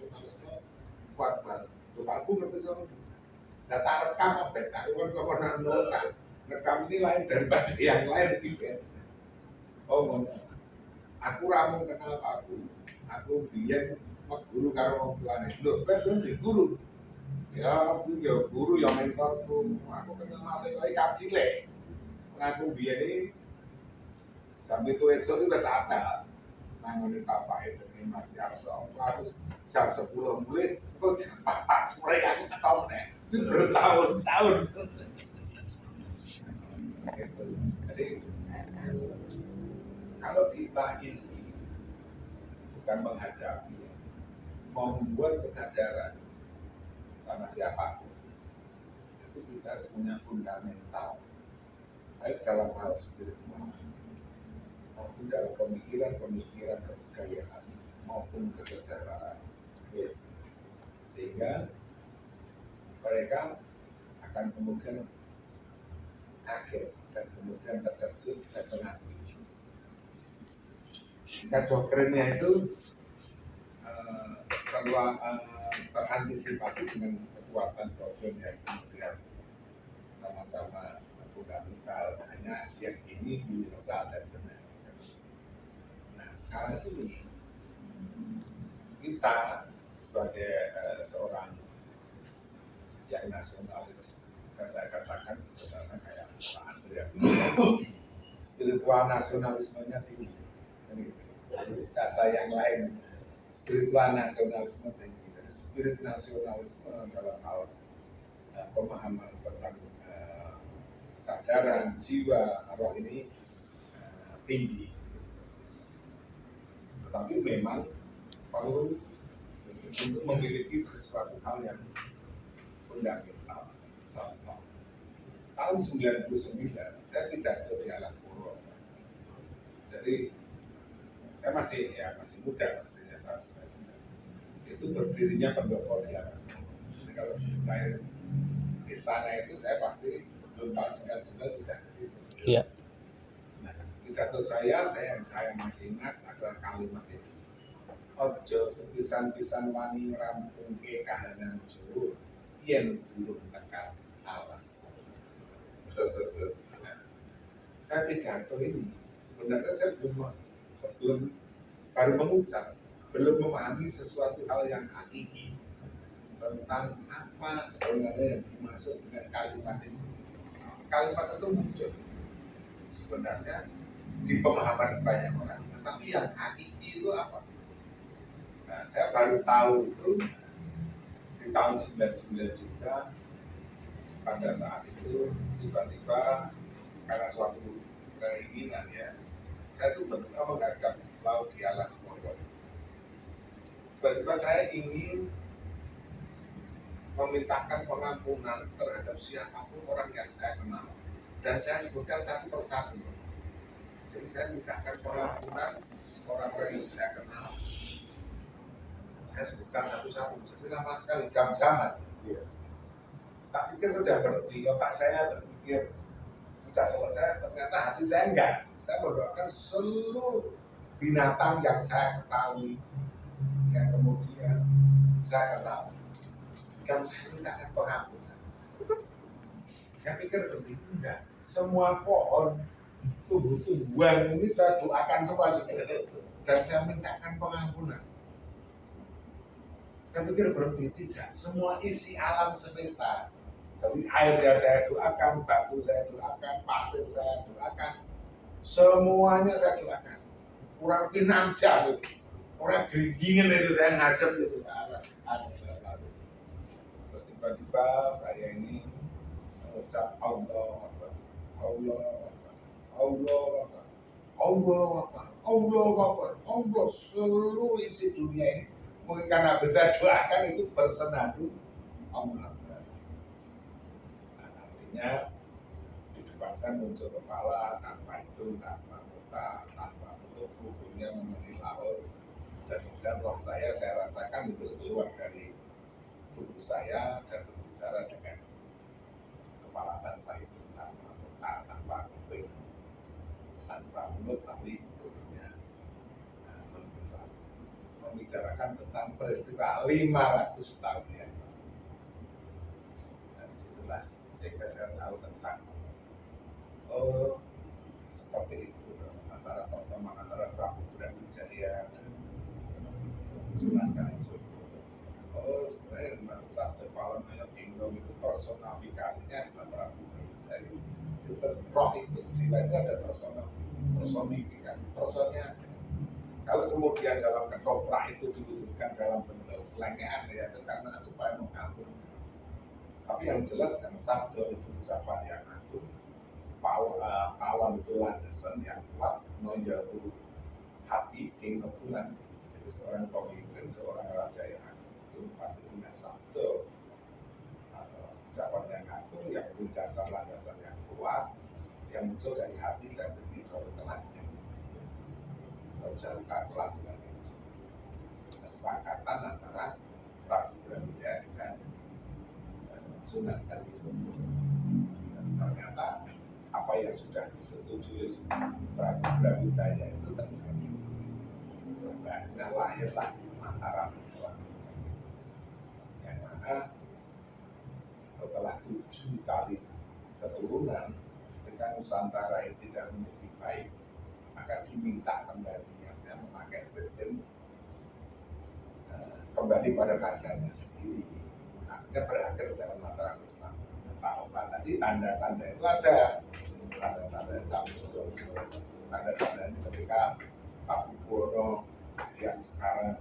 nasionalisme kuat banget. Tuh aku ngerti sama itu. Nah, tak rekam apa? Tak rekam nota. Rekam ini lain daripada yang lain event. Oh, ngono. Aku ramu kenal aku. Aku biyen guru karo wong tuane. Lho, ben di guru. Ya, aku ya guru yang mentorku. Aku kenal masih kaya kacile. Aku biyen iki sampai itu esok itu wis ada. Nangone bapake jenenge Mas Yarso. Aku harus jam 10 mulai, kok jam 4 sore aku teko meneh. Itu bertahun-tahun. Gitu. Jadi kalau kita ini bukan menghadapi, mau membuat kesadaran sama siapapun, itu kita harus punya fundamental, baik dalam hal spiritual maupun dalam pemikiran kebudayaan maupun kesejarahan, ya. Sehingga mereka akan kemudian kaget dan kemudian terkejut dan mengakui. Jika doktrinnya itu terantisipasi dengan kekuatan doktrin yang kemudian sama-sama fundamental, hanya yang ini universal dan benar. Nah, sekarang itu kita sebagai seorang yang nasionalis, saya katakan sebenarnya kayak Pak Andreas ini, spiritual nasionalismenya tinggi. Kata yang lain, spiritual nasionalisme tinggi. Dan spirit nasionalisme dalam hal pemahaman tentang kesadaran jiwa roh ini tinggi. Tetapi memang perlu untuk memiliki sesuatu hal yang fundamental. Contoh, tahun 99 saya pidato di Alas Puro. Jadi saya masih muda pastinya tahun 99. Itu berdirinya pendopo di Alas Puro. Jadi kalau ceritain istana itu saya pasti sebelum tahun 99 tidak ke situ. Iya. Nah, pidato saya masih ingat adalah kalimat itu. Ojo sepisan-pisan wani ngerampungke kahanan Jawa yen durung tekan Alas. Nah, saya pidato ini sebenarnya saya belum baru mengucap, belum memahami sesuatu hal yang hakiki tentang apa sebenarnya yang dimaksud dengan kalimat ini. Kalimat itu muncul sebenarnya di pemahaman banyak orang, tetapi yang hakiki itu apa? Nah, saya baru tahu itu di tahun 99 juga. Pada saat itu tiba-tiba karena suatu keinginan ya, saya itu berdoa menghadap laut di Alas Puro. Tiba-tiba saya ingin memintakan pengampunan terhadap siapapun orang yang saya kenal, dan saya sebutkan satu persatu. Jadi saya mintakan pengampunan orang-orang yang saya kenal. Saya sebutkan satu-satu, jadi lama sekali, jam-jaman. Ya. Tak pikir sudah berhenti, otak saya berpikir sudah selesai, ternyata hati saya enggak. Saya mendoakan seluruh binatang yang saya ketahui, yang kemudian saya kenal, dan saya mintakan pengampunan. Saya pikir berhenti, enggak. Semua pohon, tumbuh-tumbuhan ini saya doakan semua, dan saya mintakan pengampunan. Saya pikir berhenti, tidak. Semua isi alam semesta, jadi airnya saya doakan, batu saya doakan, pasir saya doakan, semuanya saya doakan. Kurang lebih 6 jam itu. Orang geringingan itu saya ngadep itu ke alas. Terus tiba-tiba saya ini mengucap Allah, Allah, Allah, Allah, Allah, Allah, seluruh isi dunia ini. Mungkin karena bisa doakan itu bersenandung Allah. Artinya di depan saya muncul kepala tanpa hidung, tanpa mata, tanpa mulut, tubuhnya memenuhi laut, dan roh saya rasakan itu keluar dari tubuh saya dan berbicara dengan kepala tanpa hidung, tanpa mata, tanpa kuping, tanpa mulut, tapi tubuhnya memenuhi laut. membicarakan tentang peristiwa 500 tahun yang lalu. Dan disitulah sehingga saya tahu tentang seperti itu antara pertemuan antara Prabu Brawijaya dan Sunan Kalijogo. Sebenarnya satu Pahlawan Mayobinggo itu personifikasinya adalah Prabu Brawijaya. Itu roh itu jiwa itu ada personifikasi personnya. Kalau kemudian dalam ketoprak itu diwujudkan dalam bentuk selengean ya itu karena supaya mengatur. Tapi yang jelas kan sabda itu ucapan yang agung. Pahlawan itu landasan yang kuat menjatuh hati tinggal Tuhan. Jadi seorang pemimpin, seorang raja yang agung itu pasti punya sabda atau ucapan yang agung yang punya dasar landasan yang kuat yang muncul dari hati dan dari kelannya. Jalur kelanjutan kesepakatan antara Prabu Brawijaya dengan Sunan Kalijogo. Dan ternyata apa yang sudah disetujui Prabu Brawijaya itu terjadi. Sampai akhirnya lahirlah Mataram Islam, yang mana setelah 7 kali keturunan ketika Nusantara itu tidak menjadi baik, maka diminta kembali memakai sistem kembali pada rajanya sendiri. Akhirnya berakhir jalan Mataram Islam. Pak tadi tanda-tanda itu ada, tanda-tanda Samsul, tanda-tanda ketika Pak Buwono yang sekarang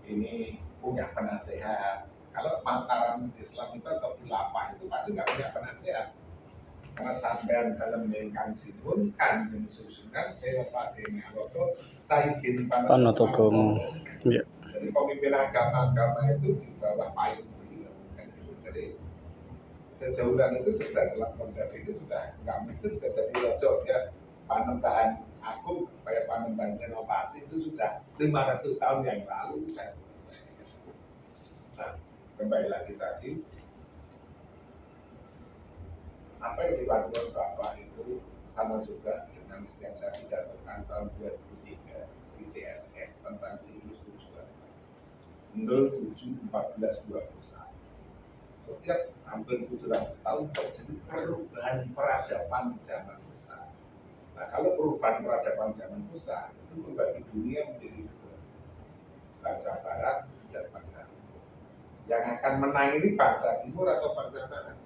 ini punya penasehat. Kalau Mataram Islam itu atau khilafah itu pasti nggak punya penasehat. Karena sampean dalam ingkang sinun Kanjeng Susunan Sewa Padene Aloto Sayyidin Panotobomo. Ya. Jadi pemimpin agama-agama itu di bawah payung beliau. Jadi kejauhan itu sebenarnya dalam konsep ini sudah nggak mungkin bisa jadi rojo ya. Panembahan agung kayak Panembahan Senopati itu sudah 500 tahun yang lalu sudah selesai. Nah, kembali lagi tadi. Apa yang dilakukan Bapak itu sama juga dengan yang saya pidatokan tahun 2003 di CSS tentang siklus tujuan 07-14-21. Setiap hampir 700 tahun terjadi perubahan peradaban zaman besar. Nah, kalau perubahan peradaban zaman besar itu membagi dunia menjadi 2, bangsa Barat dan bangsa Timur. Yang akan menang ini bangsa Timur atau bangsa Barat?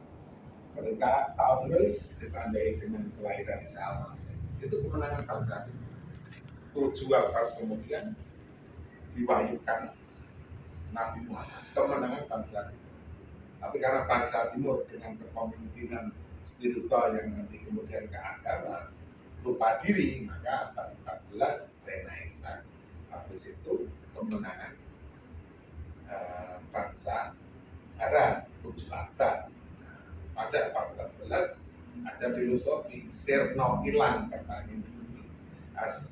Ketika tahun ini ditandai dengan kelahiran Isa Al-Masih, itu kemenangan bangsa Timur. 7 abad kemudian diwahyukan Nabi Muhammad, kemenangan bangsa Timur. Tapi karena bangsa Timur dengan kepemimpinan spiritual yang nanti kemudian ke agama lupa diri, maka abad 14 Renaissance. Habis itu kemenangan bangsa Barat 7 abad. Pada abad 14 ada filosofi Serno hilang katanya.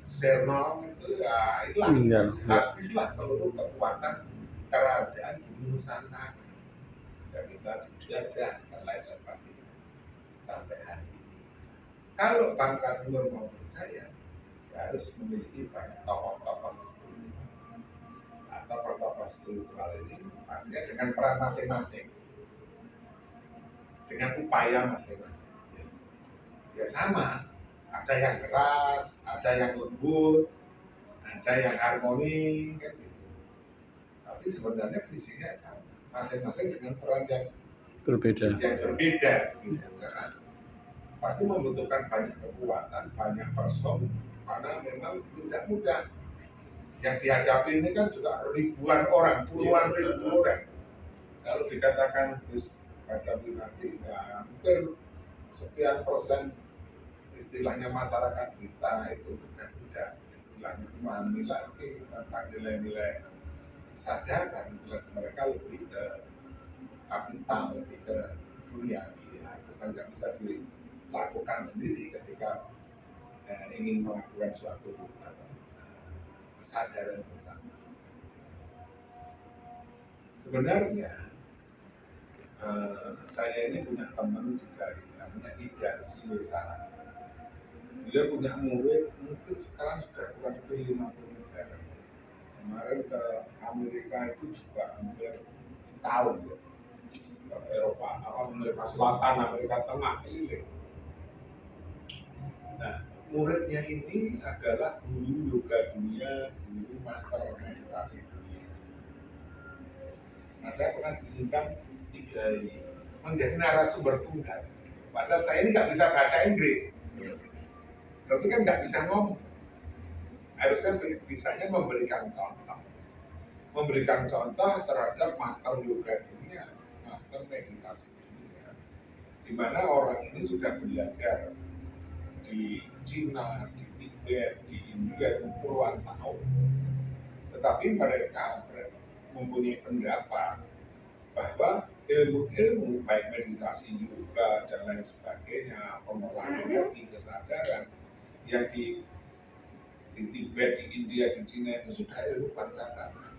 Serno itu ya hilang, habislah seluruh kekuatan kerajaan di Nusantara. Dan kita dijajah dan lain sebagainya sampai hari ini. Kalau bangsa Timur mau percaya, ya harus memiliki banyak tokoh-tokoh spiritual. Nah, tokoh-tokoh spiritual ini pastinya dengan peran masing-masing, dengan upaya masing-masing. Ya sama, ada yang keras, ada yang lembut, ada yang harmoni, kan gitu. Tapi sebenarnya visinya sama, masing-masing dengan peran yang berbeda, gitu kan. Pasti membutuhkan banyak kekuatan, banyak person, karena memang tidak mudah. Yang dihadapi ini kan juga ribuan orang, puluhan ribu orang. Kalau dikatakan hadapi nanti, ya mungkin sekian persen istilahnya masyarakat kita itu sudah tidak istilahnya memahami lagi tentang nilai-nilai kesadaran. Mereka lebih ke kapital, lebih ke dunia. Itu kan nggak bisa dilakukan sendiri ketika ingin melakukan suatu kesadaran bersama. Sebenarnya saya ini punya teman juga namanya Ida Siwesara. Dia punya murid mungkin sekarang sudah kurang lebih 50 negara. Kemarin ke Amerika itu juga hampir setahun ya. Ke Eropa, Amerika Selatan, Amerika Tengah keliling. Nah, muridnya ini adalah guru yoga dunia, guru master meditasi dunia. Nah, saya pernah diundang 3 hari menjadi narasumber tunggal. Padahal saya ini nggak bisa bahasa Inggris, berarti kan nggak bisa ngomong. Harusnya bisanya memberikan contoh terhadap master yoga dunia, master meditasi dunia, di mana orang ini sudah belajar di Cina, di Tibet, di India itu puluhan tahun, tetapi mereka mempunyai pendapat bahwa ilmu-ilmu baik meditasi yoga dan lain sebagainya, pengolahan energi, kesadaran yang di Tibet, di India, di Cina itu sudah ilmu bangsa barat.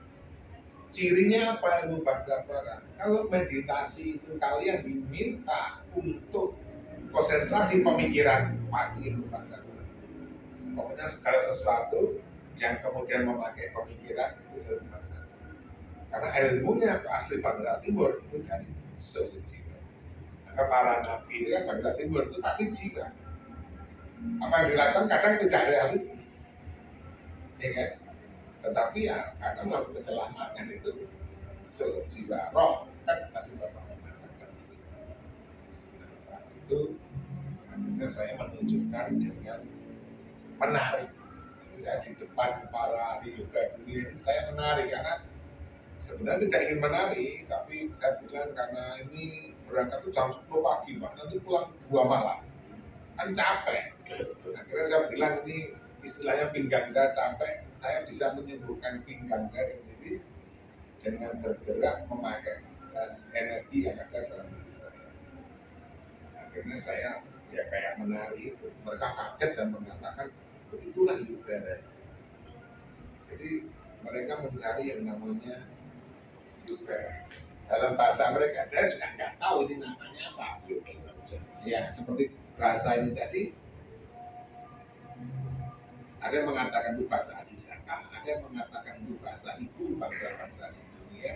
Cirinya apa ilmu bangsa barat? Kalau meditasi itu kalian diminta untuk konsentrasi pemikiran, pasti ilmu bangsa barat. Pokoknya segala sesuatu yang kemudian memakai pemikiran itu ilmu bangsa barat. Karena ilmunya asli bangsa timur itu dari seluruh jiwa. Maka para nabi itu kan bangsa timur itu pasti jiwa. Apa yang dilakukan kadang tidak realistis, ya kan? Tetapi ya kadang kalau keselamatan itu seluruh jiwa roh kan tadi Bapak mengatakan di situ. Nah, saat itu akhirnya saya menunjukkan dengan menarik. Saya di depan para ahli yoga dunia ini saya menari karena sebenarnya tidak ingin menari, tapi saya bilang karena ini berangkat itu jam 10 pagi, Pak, nanti pulang 2 malam, kan capek. Akhirnya saya bilang ini istilahnya pinggang saya capek, saya bisa menyembuhkan pinggang saya sendiri dengan bergerak memakai energi yang ada dalam diri saya. Akhirnya saya ya kayak menari itu, mereka kaget dan mengatakan begitulah yoga. Jadi mereka mencari yang namanya yoga. Dalam bahasa mereka, saya juga nggak tahu ini namanya apa. Ya, seperti bahasa ini tadi, ada yang mengatakan itu bahasa Ajisaka, ada yang mengatakan itu bahasa ibu bangsa-bangsa di dunia,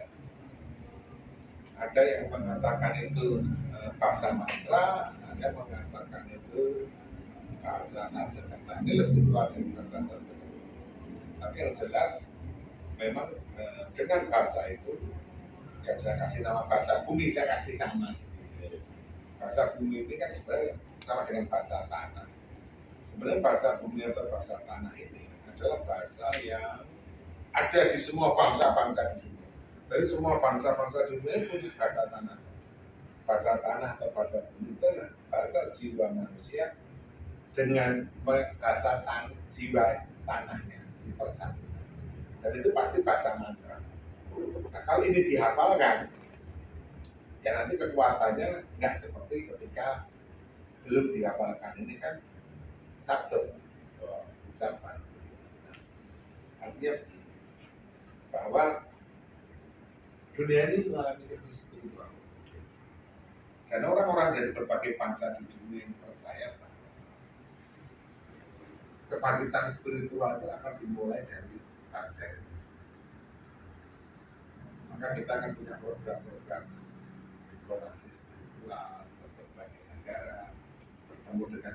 ada yang mengatakan itu bahasa mantra, ada yang mengatakan itu bahasa Sanskerta. Ini lebih tua dari bahasa Sanskerta. Tapi yang jelas, memang dengan bahasa itu yang saya kasih nama bahasa bumi, saya kasih nama sendiri. Bahasa bumi ini kan sebenarnya sama dengan bahasa tanah. Sebenarnya bahasa bumi atau bahasa tanah ini adalah bahasa yang ada di semua bangsa-bangsa di dunia. Dari semua bangsa-bangsa di dunia punya bahasa tanah. Bahasa tanah atau bahasa bumi itu adalah bahasa jiwa manusia dengan bahasa jiwa tanahnya dipersatukan. Dan itu pasti bahasa mantra. Nah, kalau ini dihafalkan, ya nanti kekuatannya nggak seperti ketika belum dihafalkan. Ini kan sabtu ucapan. Nah, artinya bahwa dunia ini mengalami krisis spiritual. Dan orang-orang dari berbagai bangsa di dunia ini percaya bahwa kebangkitan spiritual itu akan dimulai dari bangsa Indonesia. Maka kita akan punya program-program diplomasi spiritual ke berbagai negara, bertemu dengan